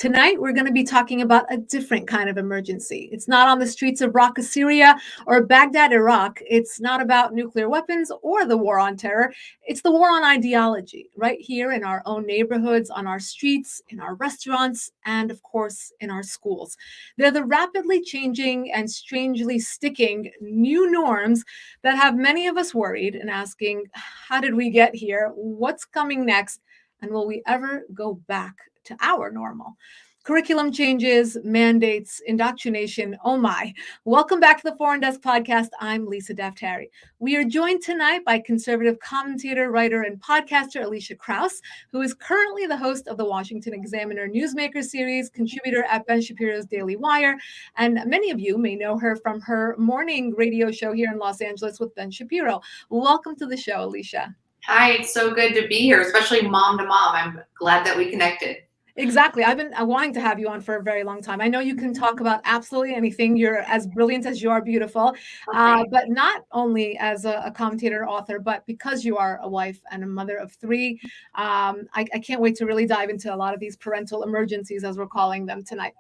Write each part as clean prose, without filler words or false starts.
Tonight, we're going to be talking about a different kind of emergency. It's not on the streets of Raqqa, Syria, or Baghdad, Iraq. It's not about nuclear weapons or the war on terror. It's the war on ideology, right here in our own neighborhoods, on our streets, in our restaurants, and of course, in our schools. They're the rapidly changing and strangely sticking new norms that have many of us worried and asking, how did we get here? What's coming next? And will we ever go back to our normal? Curriculum changes, mandates, indoctrination. Oh my. Welcome back to the Foreign Desk Podcast. I'm Lisa Daftari. We are joined tonight by conservative commentator, writer, and podcaster Elisha Krauss, who is currently the host of the Washington Examiner Newsmaker series, contributor at Ben Shapiro's Daily Wire. And many of you may know her from her morning radio show here in Los Angeles with Ben Shapiro. Welcome to the show, Elisha. Hi, it's so good to be here, especially mom to mom. I'm glad that we connected. Exactly. I've been wanting to have you on for a very long time. I know you can talk about absolutely anything. You're as brilliant as you are beautiful, but not only as a commentator, author, but because you are a wife and a mother of three. I can't wait to really dive into a lot of these parental emergencies, as we're calling them tonight.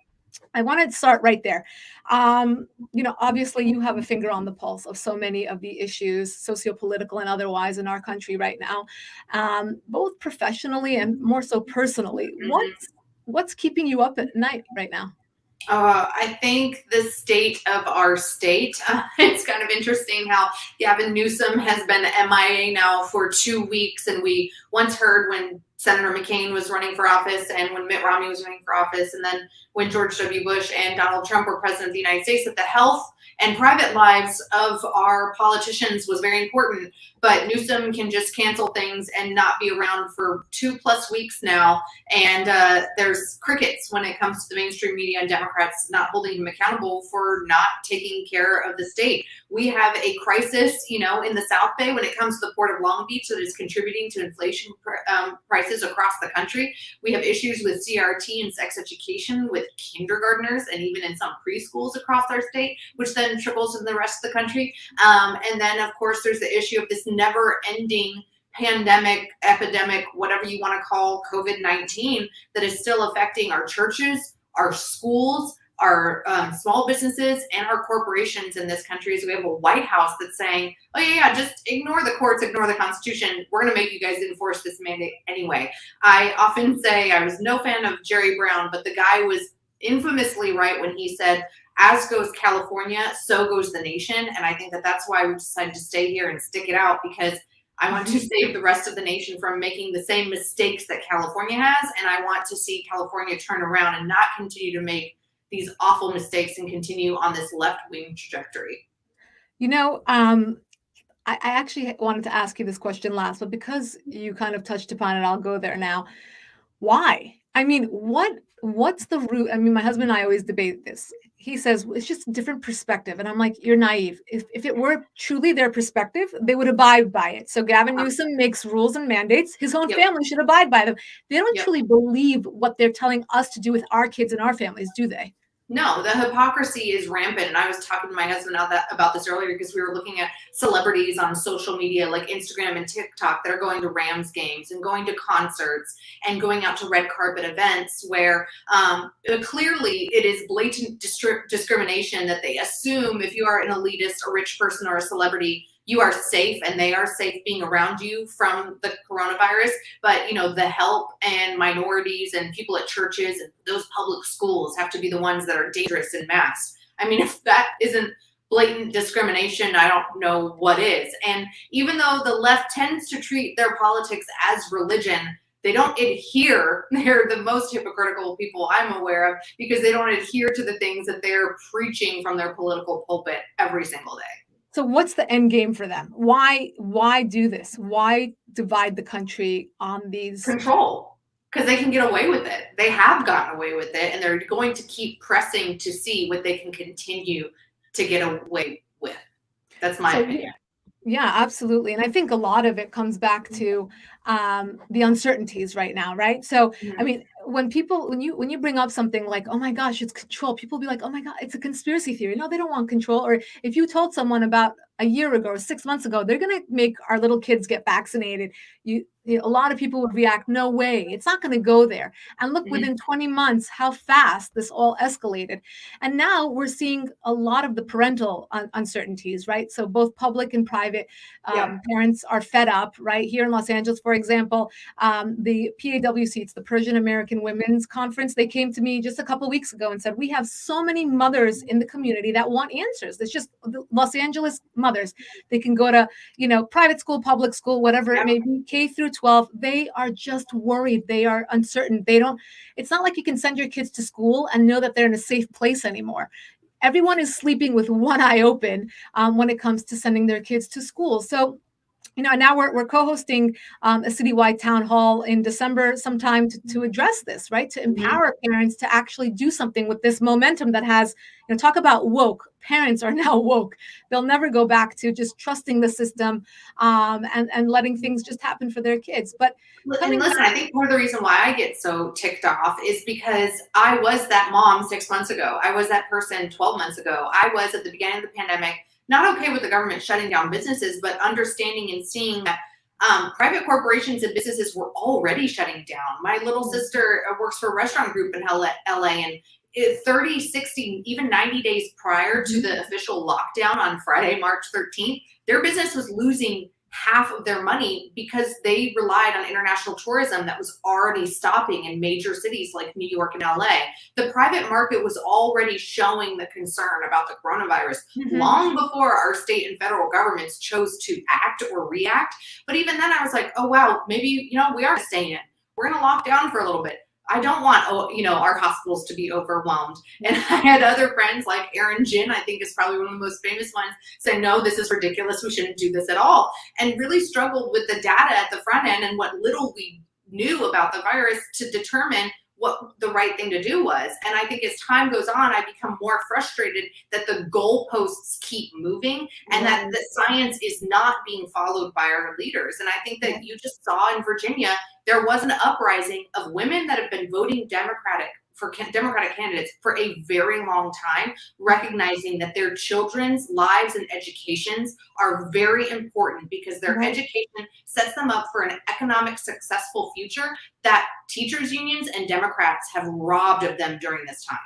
I wanted to start right there. Obviously you have a finger on the pulse of so many of the issues, sociopolitical and otherwise, in our country right now, both professionally and more so personally. What's keeping you up at night right now? I think the state of our state, it's kind of interesting how Gavin Newsom has been MIA now for 2 weeks. And we once heard when Senator McCain was running for office and when Mitt Romney was running for office, and then when George W. Bush and Donald Trump were president of the United States, that the health and private lives of our politicians was very important. But Newsom can just cancel things and not be around for 2+ weeks now. And there's crickets when it comes to the mainstream media and Democrats not holding him accountable for not taking care of the state. We have a crisis, in the South Bay when it comes to the Port of Long Beach that is contributing to inflation prices across the country. We have issues with CRT and sex education with kindergartners and even in some preschools across our state, which then trickles in the rest of the country. And then, of course, there's the issue of this never-ending pandemic, epidemic, whatever you want to call COVID-19, that is still affecting our churches, our schools, our small businesses, and our corporations in this country. So we have a White House that's saying, oh yeah, just ignore the courts, ignore the Constitution. We're going to make you guys enforce this mandate anyway. I often say I was no fan of Jerry Brown, but the guy was infamously right when he said, as goes California, so goes the nation. And I think that that's why we decided to stay here and stick it out, because I want to save the rest of the nation from making the same mistakes that California has. And I want to see California turn around and not continue to make these awful mistakes and continue on this left-wing trajectory. I actually wanted to ask you this question last, but because you kind of touched upon it, I'll go there now. Why? I mean, what's the root? I mean, my husband and I always debate this. He says it's just a different perspective. And I'm like, you're naive. If it were truly their perspective, they would abide by it. So Gavin Newsom makes rules and mandates. His own family should abide by them. They don't truly believe what they're telling us to do with our kids and our families, do they? No, the hypocrisy is rampant. And I was talking to my husband about this earlier, because we were looking at celebrities on social media like Instagram and TikTok that are going to Rams games and going to concerts and going out to red carpet events where clearly it is blatant discrimination, that they assume if you are an elitist, a rich person, or a celebrity, you are safe and they are safe being around you from the coronavirus. But, the help and minorities and people at churches and those public schools have to be the ones that are dangerous and masked. I mean, if that isn't blatant discrimination, I don't know what is. And even though the left tends to treat their politics as religion, they don't adhere. They're the most hypocritical people I'm aware of, because they don't adhere to the things that they're preaching from their political pulpit every single day. So what's the end game for them? Why do this? Why divide the country on these? Control, because they can get away with it. They have gotten away with it, and they're going to keep pressing to see what they can continue to get away with. That's my opinion. Yeah, absolutely. And I think a lot of it comes back to the uncertainties right now, right? So, I mean, when you bring up something like, oh my gosh, it's control, people be like, oh my God, it's a conspiracy theory. No, they don't want control. Or if you told someone about a year ago or 6 months ago, they're going to make our little kids get vaccinated. A lot of people would react, no way, it's not going to go there. And look, Mhm. within 20 months, how fast this all escalated. And now we're seeing a lot of the parental uncertainties, right? So both public and private Yeah. parents are fed up, right? Here in Los Angeles, for example, the PAWC, it's the Persian American Women's Conference, they came to me just a couple weeks ago and said, we have so many mothers in the community that want answers. It's just the Los Angeles mothers. They can go to, private school, public school, whatever it Yeah. may be, K through 12. They are just worried. They are uncertain. It's not like you can send your kids to school and know that they're in a safe place anymore. Everyone is sleeping with one eye open when it comes to sending their kids to school. So, now we're co-hosting a citywide town hall in December sometime to address this, right? To Mhm. empower parents to actually do something with this momentum that has, talk about woke. Parents are now woke. They'll never go back to just trusting the system and letting things just happen for their kids. But And coming listen, back, I think part of the reason why I get so ticked off is because I was that mom 6 months ago. I was that person 12 months ago. I was at the beginning of the pandemic, not okay with the government shutting down businesses, but understanding and seeing that private corporations and businesses were already shutting down. My little sister works for a restaurant group in LA, and 30, 60, even 90 days prior to the official lockdown on Friday, March 13th, their business was losing half of their money because they relied on international tourism that was already stopping in major cities like New York and LA. The private market was already showing the concern about the coronavirus long before our state and federal governments chose to act or react. But even then I was like, oh wow, maybe, we are staying in. We're going to lock down for a little bit. I don't want, our hospitals to be overwhelmed. And I had other friends like Erin Jin, I think is probably one of the most famous ones, say, no, this is ridiculous. We shouldn't do this at all. And really struggled with the data at the front end and what little we knew about the virus to determine what the right thing to do was. And I think as time goes on, I become more frustrated that the goalposts keep moving and that the science is not being followed by our leaders. And I think that you just saw in Virginia, there was an uprising of women that have been voting Democratic candidates for a very long time, recognizing that their children's lives and educations are very important because their education sets them up for an economic successful future that teachers unions and Democrats have robbed of them during this time.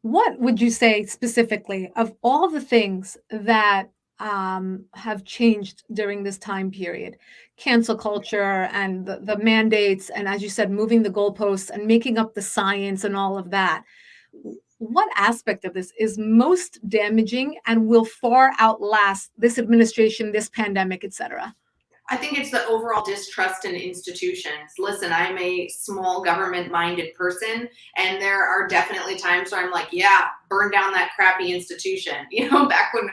What would you say specifically of all the things that have changed during this time period? Cancel culture and the mandates, and as you said, moving the goalposts and making up the science and all of that. What aspect of this is most damaging and will far outlast this administration, this pandemic, etc.? I think it's the overall distrust in institutions. Listen, I'm a small government minded person, and there are definitely times where I'm like, yeah, burn down that crappy institution. Back when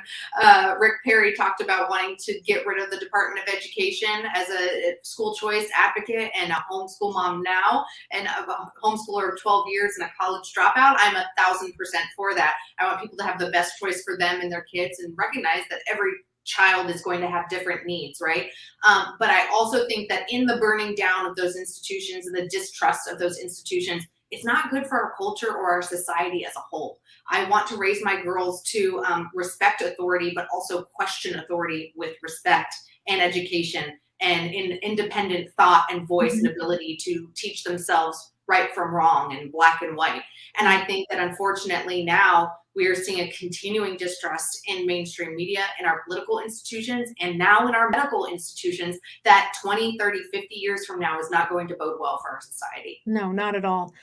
Rick Perry talked about wanting to get rid of the Department of Education as a school choice advocate and a homeschool mom now, and a homeschooler of 12 years and a college dropout, I'm 1,000% for that. I want people to have the best choice for them and their kids and recognize that every child is going to have different needs, right? But I also think that in the burning down of those institutions and the distrust of those institutions, it's not good for our culture or our society as a whole. I want to raise my girls to respect authority, but also question authority with respect and education and in independent thought and voice and ability to teach themselves right from wrong and black and white. And I think that unfortunately now we are seeing a continuing distrust in mainstream media, in our political institutions, and now in our medical institutions that 20, 30, 50 years from now is not going to bode well for our society. No, not at all.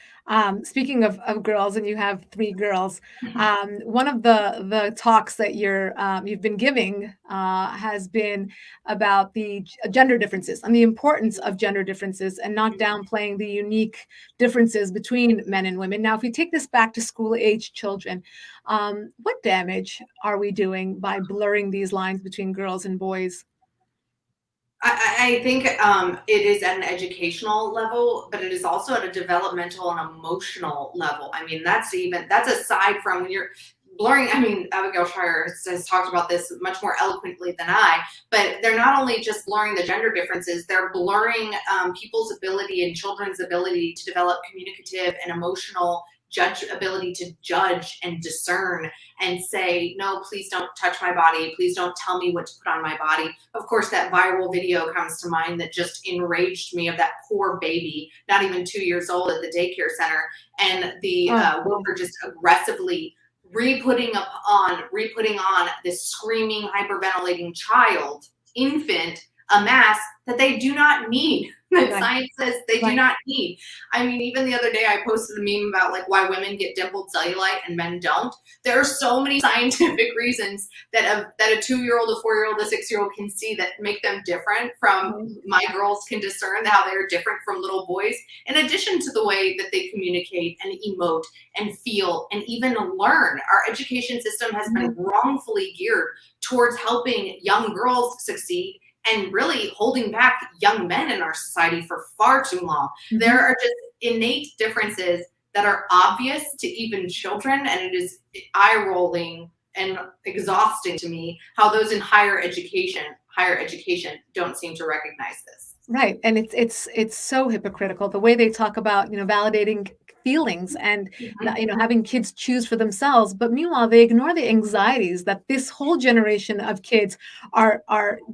Speaking of girls, and you have three girls, one of the talks that you've been giving has been about the gender differences and the importance of gender differences and not downplaying the unique differences between men and women. Now, if we take this back to school-age children, what damage are we doing by blurring these lines between girls and boys? I think it is at an educational level, but it is also at a developmental and emotional level. I mean, that's aside from when you're blurring. I mean, Abigail Shrier has talked about this much more eloquently than I, but they're not only just blurring the gender differences, they're blurring people's ability and children's ability to develop communicative and emotional ability to judge and discern and say, no, please don't touch my body. Please don't tell me what to put on my body. Of course, that viral video comes to mind that just enraged me of that poor baby, not even 2 years old, at the daycare center. And the worker just aggressively re-putting on this screaming, hyperventilating infant, a mask that they do not need. That science says they do not need. I mean, even the other day I posted a meme about like why women get dimpled cellulite and men don't. There are so many scientific reasons that a 2-year-old, a 4-year-old, a 6-year-old can see that make them different from my girls can discern how they're different from little boys, in addition to the way that they communicate and emote and feel and even learn. Our education system has been wrongfully geared towards helping young girls succeed and really holding back young men in our society for far too long. There are just innate differences that are obvious to even children, and it is eye-rolling and exhausting to me how those in higher education don't seem to recognize this. Right. And it's so hypocritical the way they talk about, validating feelings and having kids choose for themselves, but meanwhile they ignore the anxieties that this whole generation of kids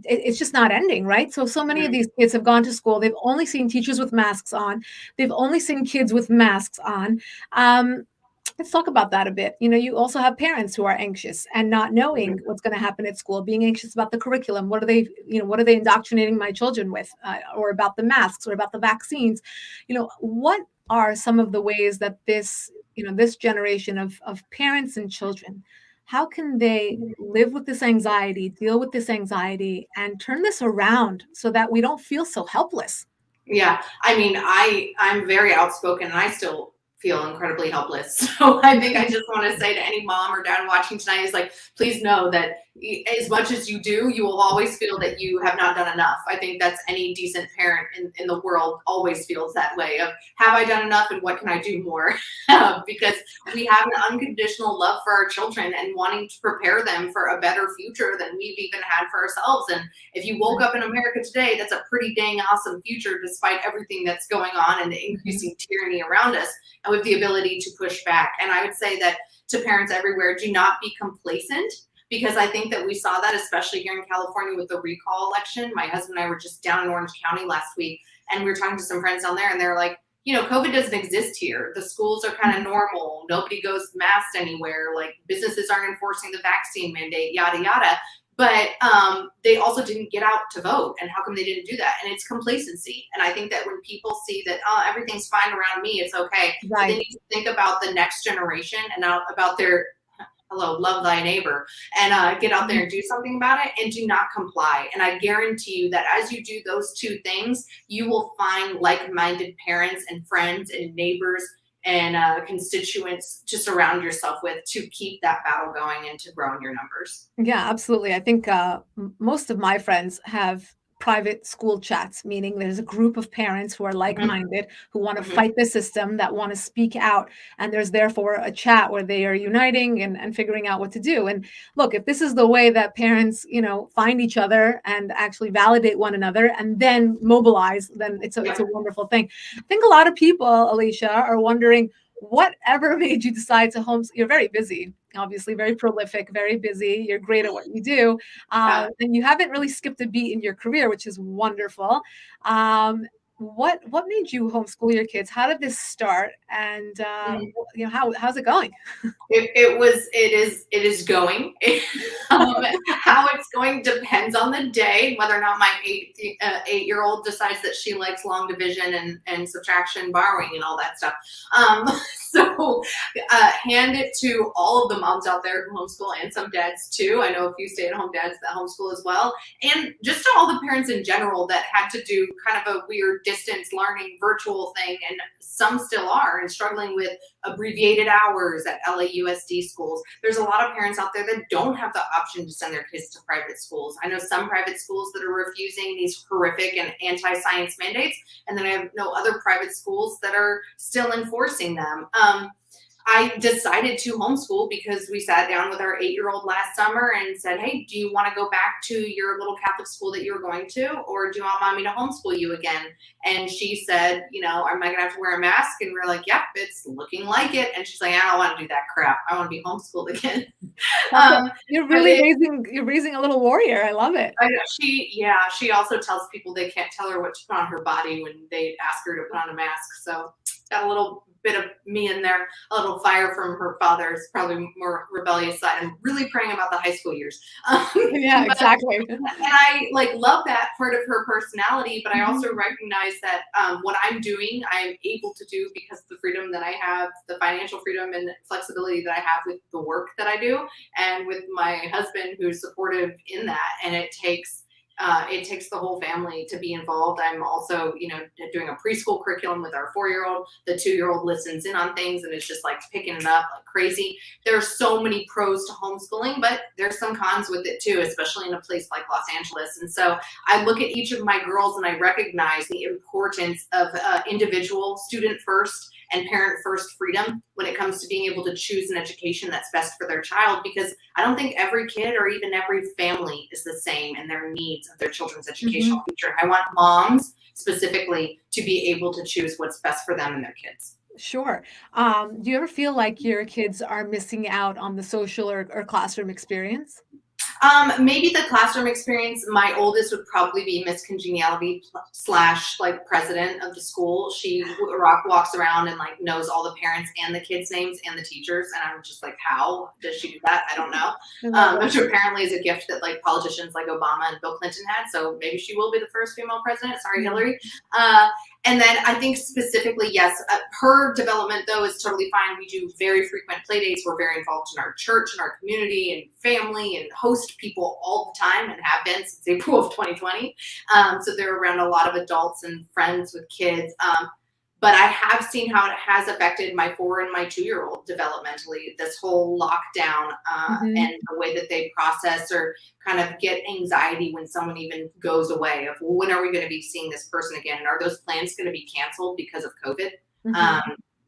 it's just not ending, right? So many of these kids have gone to school, they've only seen teachers with masks on, they've only seen kids with masks on. Let's talk about that a bit. You also have parents who are anxious and not knowing what's going to happen at school, being anxious about the curriculum. What are they indoctrinating my children with, or about the masks or about the vaccines? What are some of the ways that this generation of parents and children, how can they live with this anxiety, deal with this anxiety, and turn this around so that we don't feel so helpless? Yeah, I mean, I'm very outspoken and I still feel incredibly helpless. So I think I just want to say to any mom or dad watching tonight is like, please know that as much as you do, you will always feel that you have not done enough. I think that's any decent parent in the world always feels that way of, have I done enough and what can I do more? Because we have an unconditional love for our children and wanting to prepare them for a better future than we've even had for ourselves. And if you woke up in America today, that's a pretty dang awesome future despite everything that's going on and the increasing tyranny around us, and with the ability to push back. And I would say that to parents everywhere, do not be complacent, because I think that we saw that, especially here in California with the recall election. My husband and I were just down in Orange County last week, and we were talking to some friends down there, and they're like, COVID doesn't exist here. The schools are kind of normal. Nobody goes masked anywhere. Like, businesses aren't enforcing the vaccine mandate, yada, yada. But they also didn't get out to vote. And how come they didn't do that? And it's complacency. And I think that when people see that, everything's fine around me, it's okay. Right. But they need to think about the next generation and not about their, love thy neighbor, and get out there and do something about it, and do not comply. And I guarantee you that as you do those two things, you will find like-minded parents and friends and neighbors and constituents to surround yourself with, to keep that battle going and to grow in your numbers. Yeah, absolutely. I think most of my friends have private school chats, meaning there's a group of parents who are like-minded, who want to fight the system, that want to speak out. And there's therefore a chat where they are uniting and figuring out what to do. And look, if this is the way that parents, find each other and actually validate one another and then mobilize, then it's a wonderful thing. I think a lot of people, Elisha, are wondering, whatever made you decide to homeschool? You're very busy, obviously very prolific, very busy. You're great at what you do. And you haven't really skipped a beat in your career, which is wonderful. What made you homeschool your kids? How did this start? And how's it going? It is going. How it's going depends on the day, whether or not my 8-year-old decides that she likes long division and subtraction, borrowing, and all that stuff. So hand it to all of the moms out there who homeschool, and some dads too. I know a few stay-at-home dads that homeschool as well. And just to all the parents in general that had to do kind of a weird distance learning virtual thing, and some still are, and struggling with abbreviated hours at LAUSD schools. There's a lot of parents out there that don't have the option to send their kids to private schools. I know some private schools that are refusing these horrific and anti-science mandates, and then I know other private schools that are still enforcing them. I decided to homeschool because we sat down with our 8-year-old last summer and said, hey, do you want to go back to your little Catholic school that you were going to, or do you want mommy to homeschool you again? And she said, am I going to have to wear a mask? And we're like, yep, it's looking like it. And she's like, I don't want to do that crap. I want to be homeschooled again. You're really raising a little warrior. I love it. She also tells people they can't tell her what to put on her body when they ask her to put on a mask. So got a little bit of me in there, a little fire from her father's probably more rebellious side. I'm really praying about the high school years. Yeah, exactly. And I love that part of her personality, but I also recognize that what I'm doing, I'm able to do because of the freedom that I have, the financial freedom and flexibility that I have with the work that I do, and with my husband who's supportive in that. And it takes the whole family to be involved. I'm also, doing a preschool curriculum with our 4-year-old. The 2-year-old listens in on things and it's just picking it up like crazy. There's so many pros to homeschooling, but there's some cons with it too, especially in a place like Los Angeles. And so I look at each of my girls and I recognize the importance of individual student first and parent first freedom when it comes to being able to choose an education that's best for their child, because I don't think every kid or even every family is the same in their needs of their children's educational future. I want moms specifically to be able to choose what's best for them and their kids. Sure. Do you ever feel like your kids are missing out on the social or classroom experience? Maybe the classroom experience. My oldest would probably be Miss Congeniality slash president of the school. She walks around and knows all the parents and the kids' names and the teachers. And I'm just like, how does she do that? I don't know. Which apparently is a gift that politicians like Obama and Bill Clinton had. So maybe she will be the first female president. Sorry, Hillary. And then I think specifically, yes, her development though is totally fine. We do very frequent play dates. We're very involved in our church and our community and family and host people all the time and have been since April of 2020. So they're around a lot of adults and friends with kids. But I have seen how it has affected my 4 and my 2-year-old developmentally, this whole lockdown and the way that they process or kind of get anxiety when someone even goes away of, well, when are we going to be seeing this person again? And are those plans going to be canceled because of COVID?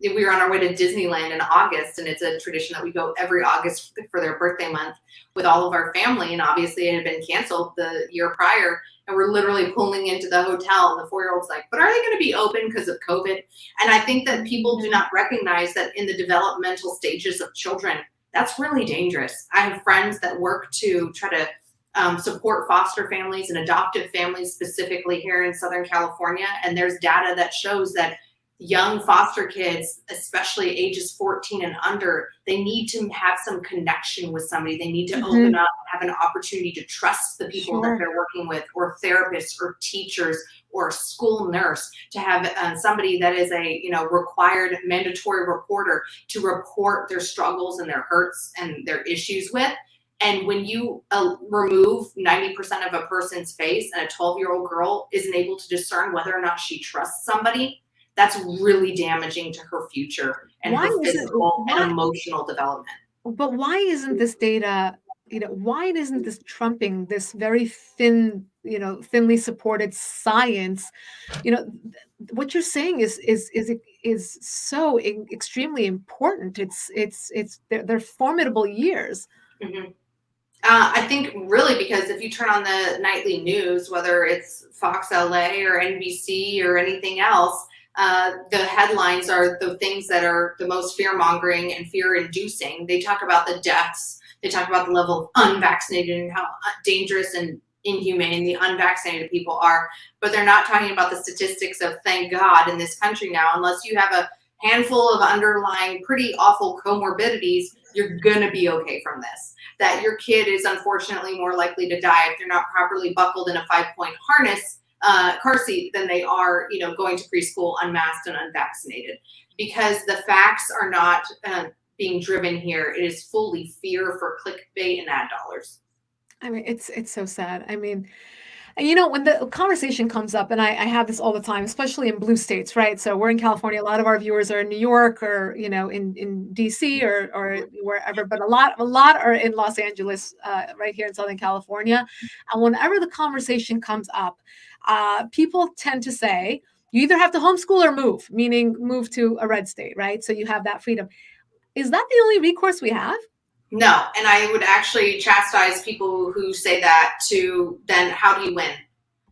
We were on our way to Disneyland in August, and it's a tradition that we go every August for their birthday month with all of our family. And obviously it had been canceled the year prior. And we're literally pulling into the hotel, and the 4-year-old's like, but are they going to be open because of COVID? And I think that people do not recognize that in the developmental stages of children, that's really dangerous. I have friends that work to try to support foster families and adoptive families, specifically here in Southern California. And there's data that shows that young foster kids, especially ages 14 and under, they need to have some connection with somebody. They need to open up, have an opportunity to trust the people that they're working with, or therapists or teachers or a school nurse, to have somebody that is a required mandatory reporter to report their struggles and their hurts and their issues with. And when you remove 90% of a person's face, and a 12-year-old girl isn't able to discern whether or not she trusts somebody, that's really damaging to her future and her physical and emotional development. But why isn't this data, why isn't this trumping this very thinly supported science? What you're saying is so extremely important. They're formidable years. I think really because if you turn on the nightly news, whether it's Fox LA or NBC or anything else, the headlines are the things that are the most fear-mongering and fear-inducing. They talk about the deaths. They talk about the level of unvaccinated and how dangerous and inhumane the unvaccinated people are. But they're not talking about the statistics of, thank God, in this country now, unless you have a handful of underlying pretty awful comorbidities, you're going to be okay from this. That your kid is unfortunately more likely to die if they're not properly buckled in a 5-point harness car seat than they are, going to preschool unmasked and unvaccinated, because the facts are not being driven here. It is fully fear for clickbait and ad dollars. I mean, it's so sad. I mean, when the conversation comes up, and I have this all the time, especially in blue states, right? So we're in California. A lot of our viewers are in New York or, in DC or wherever, but a lot are in Los Angeles, right here in Southern California. And whenever the conversation comes up, people tend to say, you either have to homeschool or move, meaning move to a red state, right? So you have that freedom. Is that the only recourse we have? No, and I would actually chastise people who say that to then how do you win?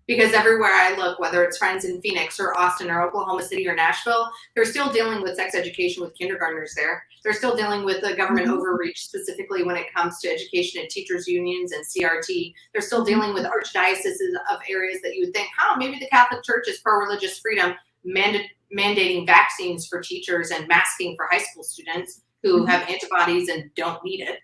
Because everywhere I look, whether it's friends in Phoenix or Austin or Oklahoma City or Nashville, they're still dealing with sex education with kindergartners there. They're still dealing with the government overreach, specifically when it comes to education and teachers unions and CRT. They're still dealing with archdioceses of areas that you would think, maybe the Catholic Church is pro-religious freedom, mandating vaccines for teachers and masking for high school students who have antibodies and don't need it.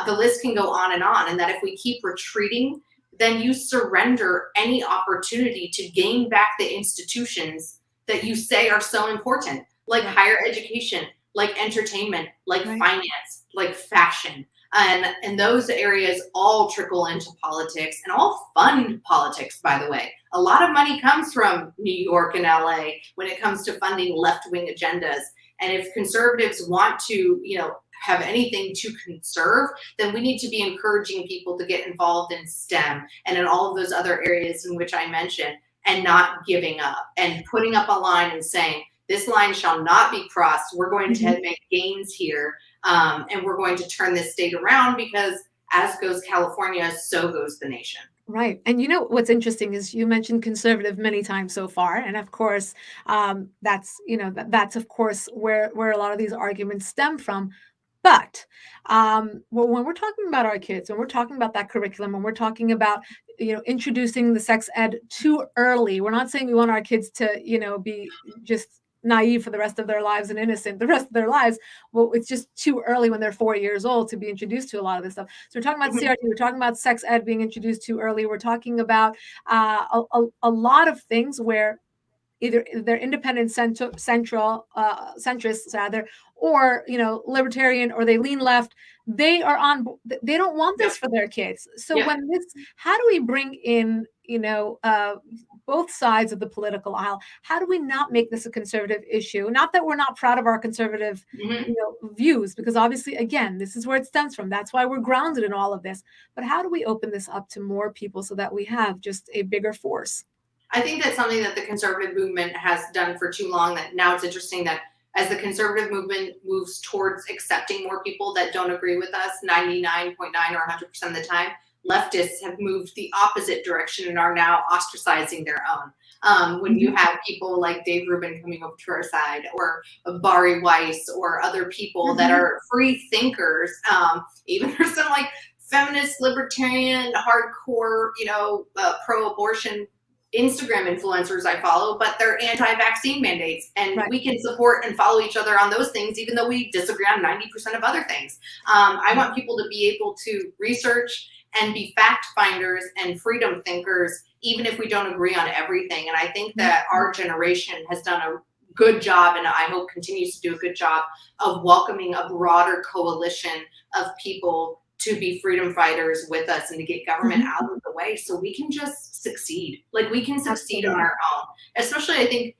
The list can go on, and that if we keep retreating, then you surrender any opportunity to gain back the institutions that you say are so important, like higher education, like entertainment, like finance, like fashion. And those areas all trickle into politics and all fund politics, by the way. A lot of money comes from New York and LA when it comes to funding left-wing agendas. And if conservatives want to, have anything to conserve, then we need to be encouraging people to get involved in STEM and in all of those other areas in which I mentioned, and not giving up and putting up a line and saying, this line shall not be crossed. We're going to make gains here, and we're going to turn this state around, because as goes California, so goes the nation. Right. And what's interesting is you mentioned conservative many times so far. And of course, that's, that's of course where a lot of these arguments stem from. But when we're talking about our kids, when we're talking about that curriculum, when we're talking about, introducing the sex ed too early, we're not saying we want our kids to, be just naive for the rest of their lives and innocent the rest of their lives. Well, it's just too early when they're 4 years old to be introduced to a lot of this stuff. So we're talking about CRT, we're talking about sex ed being introduced too early. We're talking about a lot of things where either they're independent centrists rather, or libertarian, or they lean left. They don't want this for their kids. So how do we bring in both sides of the political aisle? How do we not make this a conservative issue? Not that we're not proud of our conservative views, because obviously, again, this is where it stems from. That's why we're grounded in all of this. But how do we open this up to more people so that we have just a bigger force? I think that's something that the conservative movement has done for too long, that now it's interesting that as the conservative movement moves towards accepting more people that don't agree with us, 99.9 or 100% of the time, leftists have moved the opposite direction and are now ostracizing their own. When you have people like Dave Rubin coming over to our side, or Bari Weiss, or other people that are free thinkers, even for some like feminist, libertarian, hardcore, pro-abortion Instagram influencers I follow, but they're anti-vaccine mandates, and we can support and follow each other on those things, even though we disagree on 90% of other things. I want people to be able to research and be fact finders and freedom thinkers, even if we don't agree on everything. And I think that our generation has done a good job, and I hope continues to do a good job, of welcoming a broader coalition of people to be freedom fighters with us and to get government out of the way so we can just succeed. Like, we can succeed on our own. Especially, I think,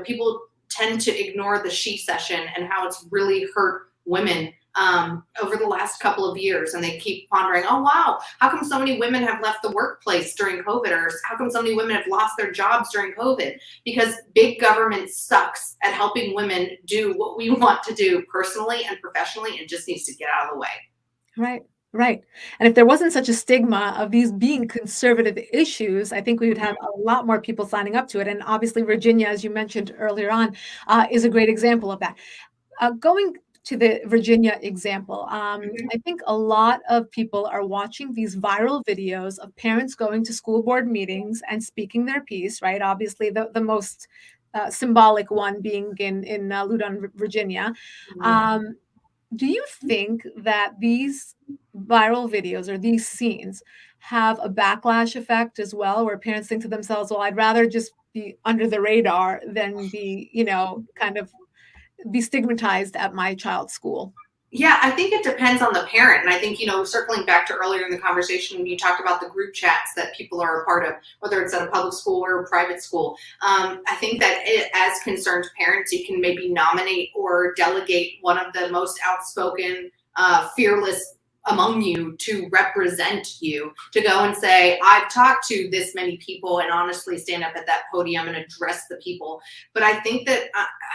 people tend to ignore the she session and how it's really hurt women over the last couple of years. And they keep pondering, oh, wow, how come so many women have left the workplace during COVID? Or how come so many women have lost their jobs during COVID? Because big government sucks at helping women do what we want to do personally and professionally, and just needs to get out of the way. Right. And if there wasn't such a stigma of these being conservative issues, I think we would have a lot more people signing up to it. And obviously, Virginia, as you mentioned earlier on, is a great example of that. Going to the Virginia example, I think a lot of people are watching these viral videos of parents going to school board meetings and speaking their piece, right? Obviously, the most symbolic one being in Loudoun, Virginia. Do you think that these viral videos or these scenes have a backlash effect as well, where parents think to themselves, well, I'd rather just be under the radar than be, kind of be stigmatized at my child's school? Yeah, I think it depends on the parent. And I think, circling back to earlier in the conversation, when you talked about the group chats that people are a part of, whether it's at a public school or a private school, I think that as concerned parents, you can maybe nominate or delegate one of the most outspoken, fearless among you to represent you, to go and say, I've talked to this many people, and honestly stand up at that podium and address the people. But I think that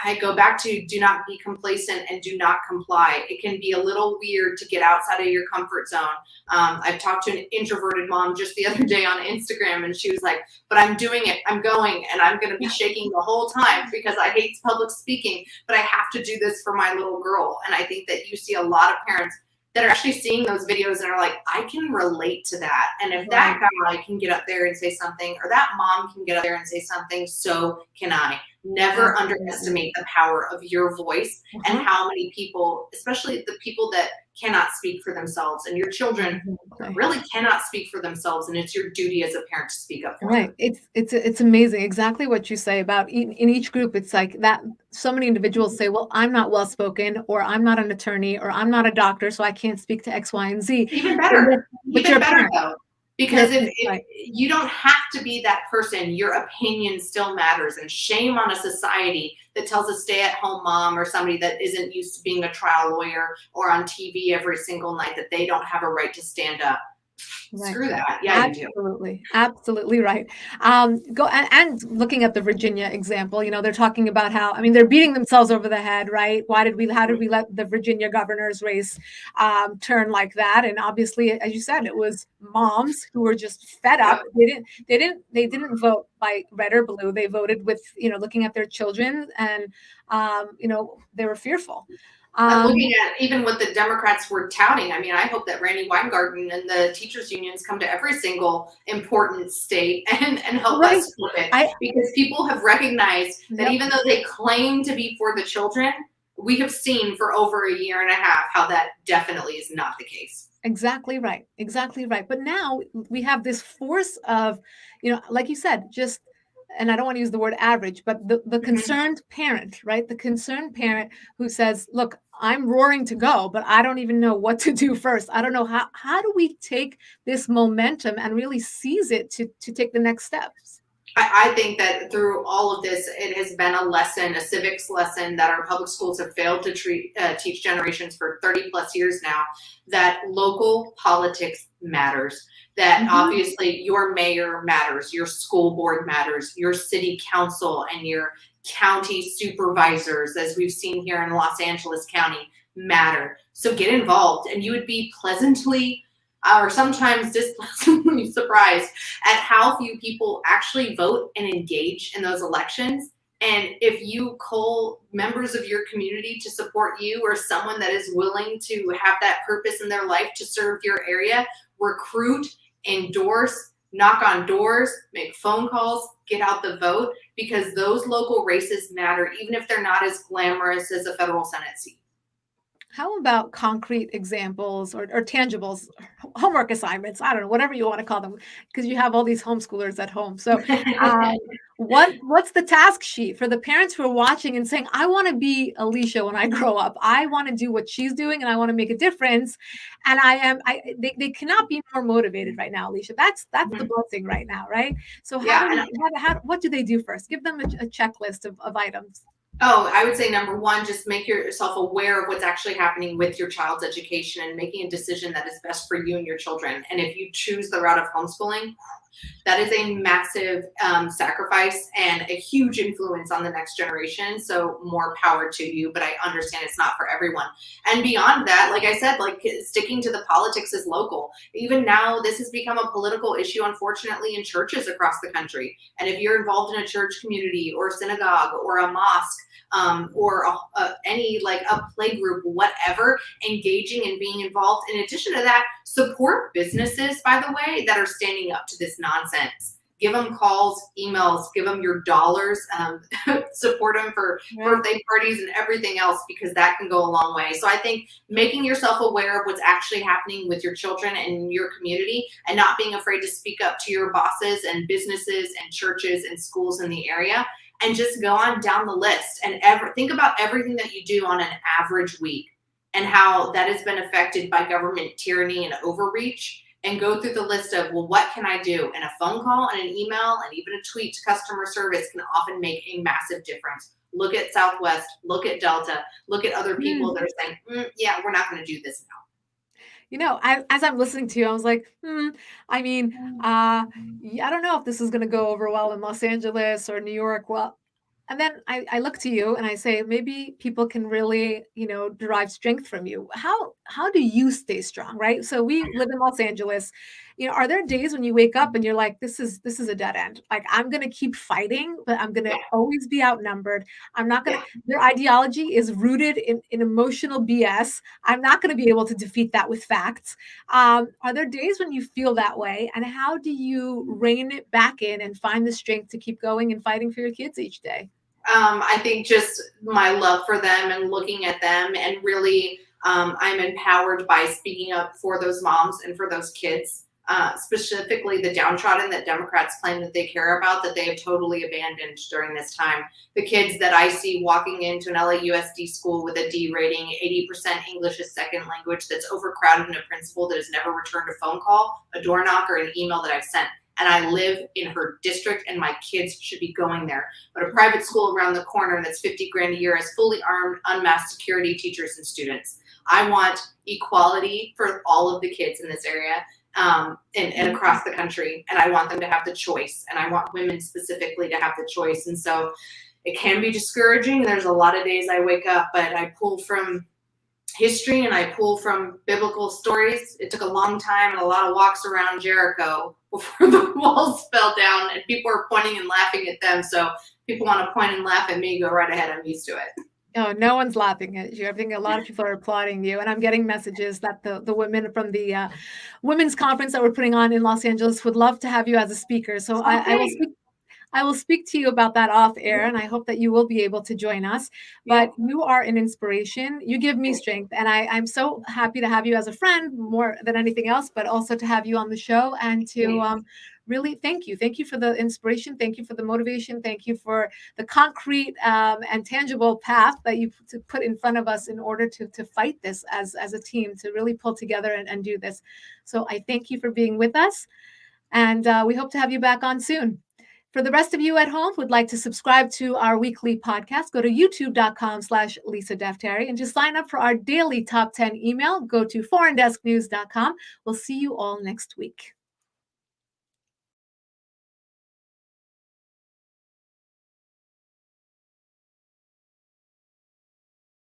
I go back to do not be complacent and do not comply. It can be a little weird to get outside of your comfort zone. I've talked to an introverted mom just the other day on Instagram, and she was like, but I'm doing it, I'm going, and I'm going to be shaking the whole time because I hate public speaking, but I have to do this for my little girl. And I think that you see a lot of parents that are actually seeing those videos and are like, I can relate to that. And if that guy can get up there and say something, or that mom can get up there and say something, so can I. Never underestimate the power of your voice and how many people, especially the people that cannot speak for themselves, and your children really cannot speak for themselves, and it's your duty as a parent to speak up for them. It's amazing. Exactly what you say about in each group. It's like that. So many individuals say, well, I'm not well spoken, or I'm not an attorney, or I'm not a doctor, so I can't speak to X, Y, and Z. Even better. Even better though. Because if you don't have to be that person, your opinion still matters. And shame on a society that tells a stay-at-home mom or somebody that isn't used to being a trial lawyer or on TV every single night that they don't have a right to stand up. Screw that. Yeah, absolutely. Absolutely right. And looking at the Virginia example, they're talking about how, they're beating themselves over the head, right? How did we let the Virginia governor's race turn like that? And obviously, as you said, it was moms who were just fed up. They didn't vote by red or blue. They voted with, looking at their children, and they were fearful. Looking at even what the Democrats were touting, I hope that Randy Weingarten and the teachers unions come to every single important state and help us flip it. Because people have recognized that even though they claim to be for the children, we have seen for over a year and a half how that definitely is not the case. Exactly right. Exactly right. But now we have this force of, like you said, just, and I don't want to use the word average, but the concerned parent, right? The concerned parent who says, look, I'm roaring to go, but I don't even know what to do first. I don't know how do we take this momentum and really seize it to take the next steps? I think that through all of this, it has been a lesson, a civics lesson that our public schools have failed to teach generations for 30 plus years now, that local politics matters. That obviously your mayor matters, your school board matters, your city council and your county supervisors, as we've seen here in Los Angeles County, matter. So get involved, and you would be pleasantly or sometimes displeasantly surprised at how few people actually vote and engage in those elections. And if you call members of your community to support you, or someone that is willing to have that purpose in their life to serve your area, recruit, endorse, knock on doors, make phone calls, get out the vote, because those local races matter, even if they're not as glamorous as a federal Senate seat. How about concrete examples or tangibles, homework assignments? I don't know, whatever you want to call them, because you have all these homeschoolers at home. So what's the task sheet for the parents who are watching and saying, I want to be Elisha when I grow up. I want to do what she's doing, and I want to make a difference. And they cannot be more motivated right now, Elisha. That's the blessing right now, right? So what do they do first? Give them a checklist of items. Oh, I would say number one, just make yourself aware of what's actually happening with your child's education and making a decision that is best for you and your children. And if you choose the route of homeschooling, that is a massive sacrifice and a huge influence on the next generation. So more power to you, but I understand it's not for everyone. And beyond that, like I said, like sticking to the politics is local. Even now, this has become a political issue, unfortunately, in churches across the country. And if you're involved in a church community or a synagogue or a mosque, or any like a play group, whatever, engaging and being involved. In addition to that, support businesses, by the way, that are standing up to this nonsense. Give them calls, emails, give them your dollars, support them for birthday parties and everything else, because that can go a long way. So I think making yourself aware of what's actually happening with your children and your community, and not being afraid to speak up to your bosses and businesses and churches and schools in the area. And just go on down the list and think about everything that you do on an average week and how that has been affected by government tyranny and overreach, and go through the list of, well, what can I do? And a phone call and an email and even a tweet to customer service can often make a massive difference. Look at Southwest, look at Delta, look at other people that are saying, yeah, we're not going to do this now. As I'm listening to you, I was like, I mean, yeah, I don't know if this is going to go over well in Los Angeles or New York. Well, and then I look to you and I say, maybe people can really, derive strength from you. How do you stay strong, right? So we live in Los Angeles. Are there days when you wake up and you're like, this is a dead end? Like, I'm gonna keep fighting, but I'm gonna Yeah, always be outnumbered. I'm not gonna yeah. Their ideology is rooted in emotional BS. I'm not gonna be able to defeat that with facts. Are there days when you feel that way? And how do you rein it back in and find the strength to keep going and fighting for your kids each day? I think just my love for them and looking at them, and really, I'm empowered by speaking up for those moms and for those kids, specifically the downtrodden that Democrats claim that they care about, that they have totally abandoned during this time. The kids that I see walking into an LAUSD school with a D rating, 80% English as second language, that's overcrowded, and a principal that has never returned a phone call, a door knock, or an email that I've sent. And I live in her district, and my kids should be going there. But a private school around the corner that's 50 grand a year has fully armed, unmasked security, teachers, and students. I want equality for all of the kids in this area, and across the country. And I want them to have the choice. And I want women specifically to have the choice. And so it can be discouraging. There's a lot of days I wake up, but I pull from history and I pull from biblical stories. It took a long time and a lot of walks around Jericho before the walls fell down, and people are pointing and laughing at them. So people want to point and laugh at me, go right ahead. I'm used to it. No one's laughing at you. I think a lot of people are applauding you, and I'm getting messages that the women from the women's conference that we're putting on in Los Angeles would love to have you as a speaker. So Okay. I will speak to you about that off air, and I hope that you will be able to join us. Yeah. But you are an inspiration. You give me strength, and I'm so happy to have you as a friend more than anything else, but also to have you on the show and to really thank you. Thank you for the inspiration. Thank you for the motivation. Thank you for the concrete and tangible path that you put in front of us in order to fight this as a team, to really pull together and do this. So I thank you for being with us, and we hope to have you back on soon. For the rest of you at home who would like to subscribe to our weekly podcast, go to youtube.com/Lisa Daftari and just sign up for our daily top 10 email. Go to foreigndesknews.com. We'll see you all next week.